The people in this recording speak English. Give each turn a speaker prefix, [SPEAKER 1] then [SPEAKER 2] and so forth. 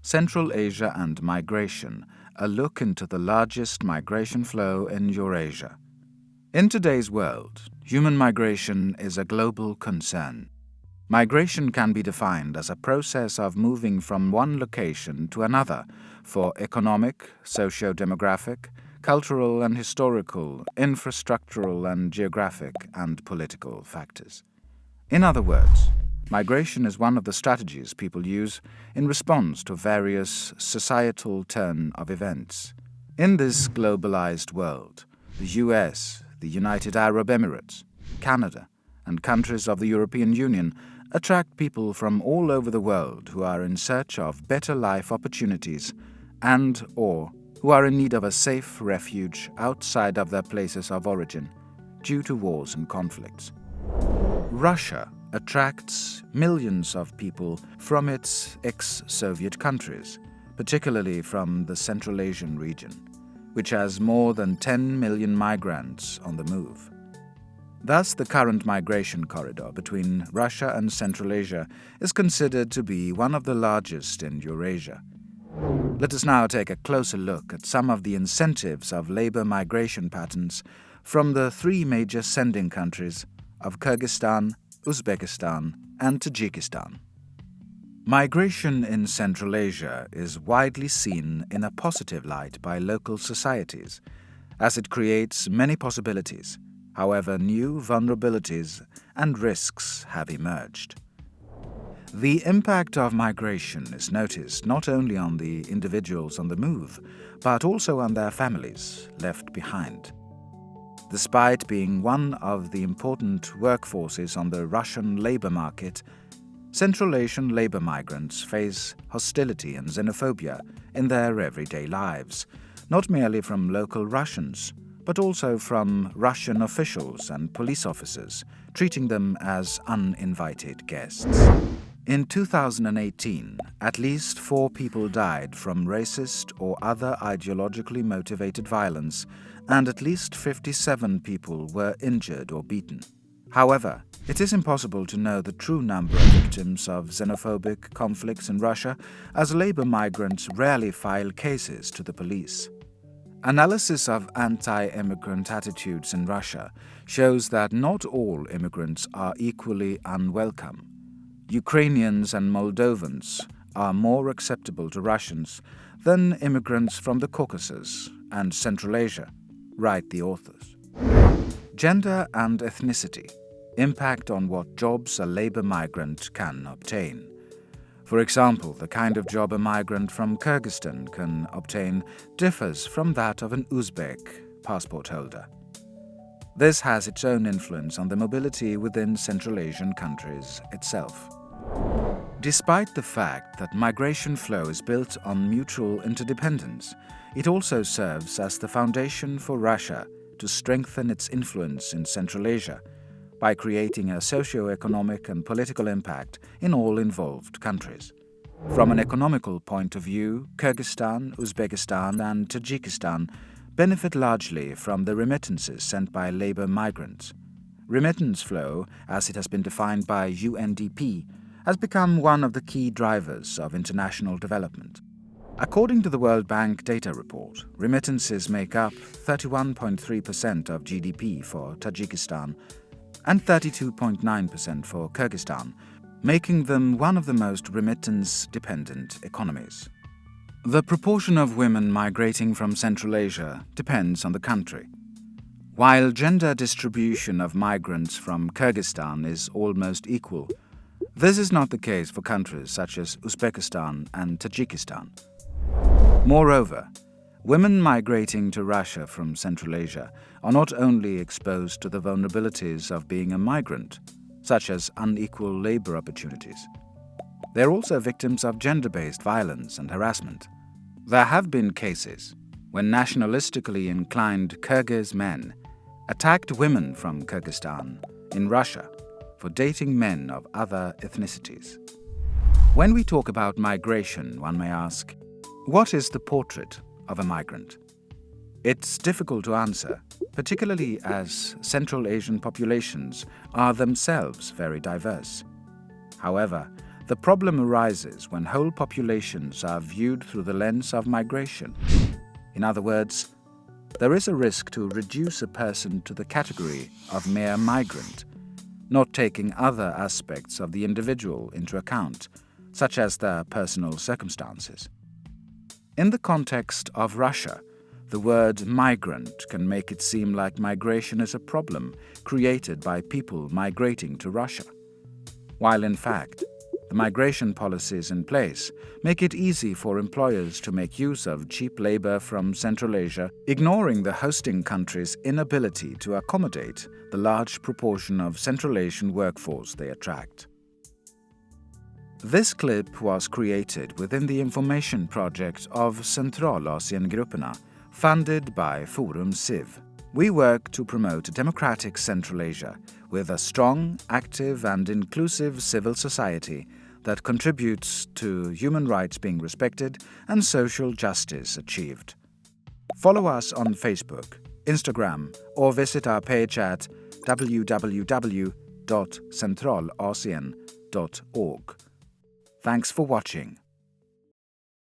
[SPEAKER 1] Central Asia and Migration, a look into the largest migration flow in Eurasia. In today's world, human migration is a global concern. Migration can be defined as a process of moving from one location to another for economic, socio-demographic, cultural and historical, infrastructural and geographic and political factors. In other words, migration is one of the strategies people use in response to various societal turn of events. In this globalized world, the US, the United Arab Emirates, Canada, and countries of the European Union attract people from all over the world who are in search of better life opportunities and/or who are in need of a safe refuge outside of their places of origin due to wars and conflicts. Russia attracts millions of people from its ex-Soviet countries, particularly from the Central Asian region, which has more than 10 million migrants on the move. Thus, the current migration corridor between Russia and Central Asia is considered to be one of the largest in Eurasia. Let us now take a closer look at some of the incentives of labor migration patterns from the three major sending countries of Kyrgyzstan, Uzbekistan, and Tajikistan. Migration in Central Asia is widely seen in a positive light by local societies, as it creates many possibilities. However, new vulnerabilities and risks have emerged. The impact of migration is noticed not only on the individuals on the move, but also on their families left behind. Despite being one of the important workforces on the Russian labor market, Central Asian labor migrants face hostility and xenophobia in their everyday lives, not merely from local Russians, but also from Russian officials and police officers, treating them as uninvited guests. In 2018, at least 4 people died from racist or other ideologically motivated violence, and at least 57 people were injured or beaten. However, it is impossible to know the true number of victims of xenophobic conflicts in Russia, as labor migrants rarely file cases to the police. Analysis of anti-immigrant attitudes in Russia shows that not all immigrants are equally unwelcome. Ukrainians and Moldovans are more acceptable to Russians than immigrants from the Caucasus and Central Asia, write the authors. Gender and ethnicity impact on what jobs a labor migrant can obtain. For example, the kind of job a migrant from Kyrgyzstan can obtain differs from that of an Uzbek passport holder. This has its own influence on the mobility within Central Asian countries itself. Despite the fact that migration flow is built on mutual interdependence, it also serves as the foundation for Russia to strengthen its influence in Central Asia by creating a socio-economic and political impact in all involved countries. From an economical point of view, Kyrgyzstan, Uzbekistan, and Tajikistan benefit largely from the remittances sent by labor migrants. Remittance flow, as it has been defined by UNDP, has become one of the key drivers of international development. According to the World Bank data report, remittances make up 31.3% of GDP for Tajikistan and 32.9% for Kyrgyzstan, making them one of the most remittance-dependent economies. The proportion of women migrating from Central Asia depends on the country. While gender distribution of migrants from Kyrgyzstan is almost equal, this is not the case for countries such as Uzbekistan and Tajikistan. Moreover, women migrating to Russia from Central Asia are not only exposed to the vulnerabilities of being a migrant, such as unequal labor opportunities. They are also victims of gender-based violence and harassment. There have been cases when nationalistically inclined Kyrgyz men attacked women from Kyrgyzstan in Russia for dating men of other ethnicities. When we talk about migration, one may ask, what is the portrait of a migrant? It's difficult to answer, particularly as Central Asian populations are themselves very diverse. However, The problem arises when whole populations are viewed through the lens of migration. In other words, there is a risk to reduce a person to the category of mere migrant, not taking other aspects of the individual into account, such as their personal circumstances. In the context of Russia, the word migrant can make it seem like migration is a problem created by people migrating to Russia, while in fact, the migration policies in place make it easy for employers to make use of cheap labor from Central Asia, ignoring the hosting country's inability to accommodate the large proportion of Central Asian workforce they attract. This clip was created within the information project of Centralasiengrupperna, funded by Forum Civ. We work to promote a democratic Central Asia with a strong, active and inclusive civil society that contributes to human rights being respected and social justice achieved. Follow us on Facebook, Instagram, or visit our page at www.centralasien.org. Thanks for watching.